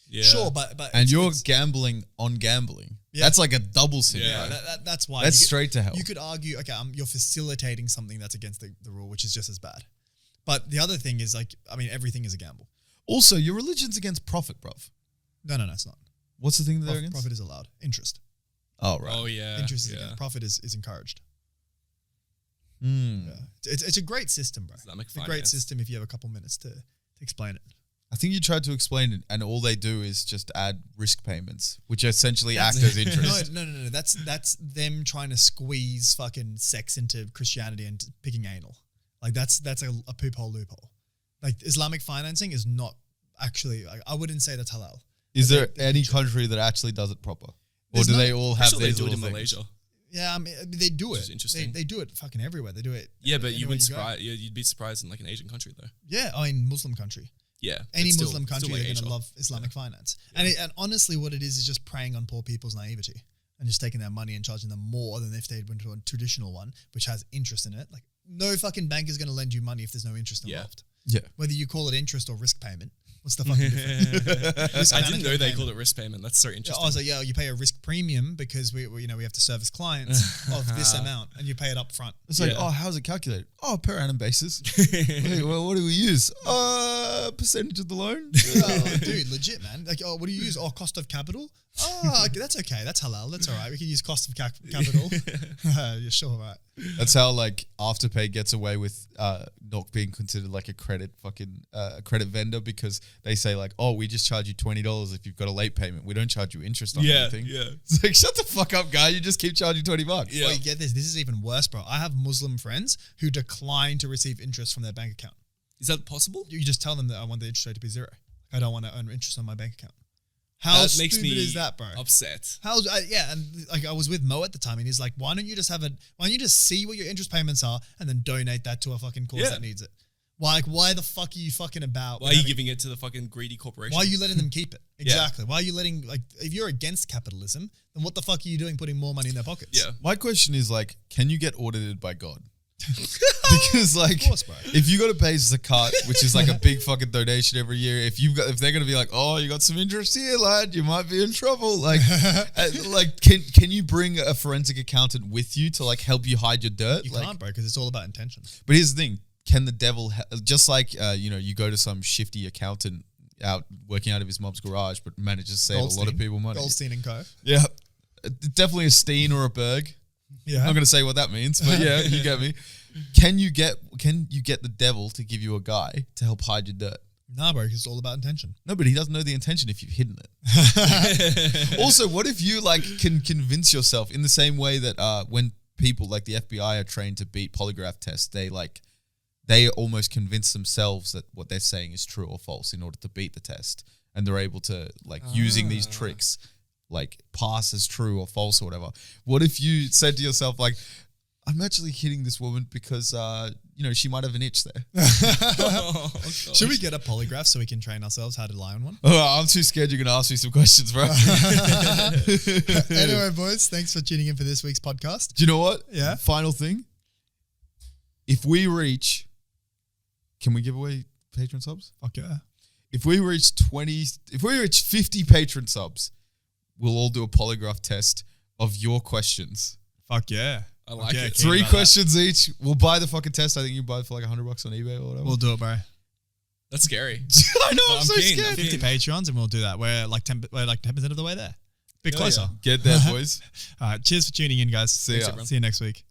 Yeah. Sure, but And you're gambling on gambling. Yeah. That's like a double sin. Yeah. bro. That's why. That's straight to hell. You could argue, okay, you're facilitating something that's against the rule, which is just as bad. But the other thing is everything is a gamble. Also, your religion's against profit, bruv. No, it's not. What's the thing that they're against? Profit is allowed. Interest. Oh, right. Oh, yeah. Interest is against. Profit is encouraged. Hmm. Yeah. It's a great system, bro. Islamic It's a great finance. system if you have a couple minutes to explain it. I think you tried to explain it, and all they do is just add risk payments, which essentially act as interest. No. That's them trying to squeeze fucking sex into Christianity and picking anal. Like that's a poop hole loophole. Like Islamic financing is not actually. I wouldn't say that's halal. Is there any country that actually does it proper, or There's do no- they all I'm have sure they these do it little in things? Malaysia. Yeah, I mean they do Which it. is interesting. They do it fucking everywhere. They do it. Yeah, but you anywhere wouldn't go. surprise. You'd be surprised in like an Asian country though. Yeah, in Muslim country. Yeah, Any it's still- Muslim country, still like they're going to Asia. love Islamic finance. And honestly, what it is just preying on poor people's naivety and just taking their money and charging them more than if they'd went to a traditional one, which has interest in it. Like, no fucking bank is going to lend you money if there's no interest Yeah. involved. Yeah. Whether you call it interest or risk payment. What's the fucking difference? Risk I didn't management know they payment. called it risk payment. That's so Yeah, interesting. I was like, yeah, you pay a risk premium because we have to service clients of this amount and you pay it up front. It's like, Yeah. oh, how's it calculated? Oh, per annum basis. Wait, well, what do we use? Percentage of the loan? Oh, dude, legit, man. Like, oh, what do you use? Oh, cost of capital? Oh, okay, that's okay. That's halal. That's all right. We can use cost of capital. Yeah, sure, right. That's how like Afterpay gets away with not being considered like a credit credit vendor because they say like, oh, we just charge you $20 if you've got a late payment. We don't charge you interest on anything. yeah. It's like, shut the fuck up, guy. You just keep charging $20. Yeah. Well, you get this. This is even worse, bro. I have Muslim friends who decline to receive interest from their bank account. Is that possible? You just tell them that I want the interest rate to be zero. I don't want to earn interest on my bank account. How That makes stupid me is that, bro? upset. And like I was with Mo at the time, and he's like, "Why don't you just see what your interest payments are, and then donate that to a fucking cause Yeah. that needs it? Why the fuck are you fucking about? Why are you giving it to the fucking greedy corporation? Why are you letting them keep it? Exactly. Why are you letting, like, if you're against capitalism, then what the fuck are you doing putting more money in their pockets? Yeah. My question is like, can you get audited by God? Because like, Of course, bro. if you got to pay zakat, which is like a big fucking donation every year, if they're gonna be like, oh, you got some interest here, lad, you might be in trouble. Like, can you bring a forensic accountant with you to like help you hide your dirt? You can't, bro, because it's all about intention. But here's the thing: can the devil just like you go to some shifty accountant out working out of his mom's garage, but manages to save a lot of people money? Goldstein and Co. Yeah, definitely a Steen or a Berg. Yeah. I'm not gonna say what that means, but yeah, you get me. Can you get the devil to give you a guy to help hide your dirt? Nah, bro, 'cause it's all about intention. No, but he doesn't know the intention if you've hidden it. Also, what if you like can convince yourself in the same way that when people like the FBI are trained to beat polygraph tests, they almost convince themselves that what they're saying is true or false in order to beat the test, and they're able to like using these tricks like pass as true or false or whatever. What if you said to yourself like, I'm actually hitting this woman because she might have an itch there. Should we get a polygraph so we can train ourselves how to lie on one? Oh, I'm too scared you're going to ask me some questions, bro. Anyway, boys, thanks for tuning in for this week's podcast. Do you know what? Yeah. Final thing. If we reach, can we give away patron subs? Fuck yeah. If we reach 50 patron subs, we'll all do a polygraph test of your questions. Fuck yeah. I like it. 3 questions each. We'll buy the fucking test. I think you buy it for like $100 on eBay or whatever. We'll do it, bro. That's scary. I know, But I'm I'm so keen, scared. I'm 50 Patreons and we'll do that. We're like 10% of the way there. Bit Hell closer. yeah. Get there, boys. All right. Cheers for tuning in, guys. See ya. See you next week.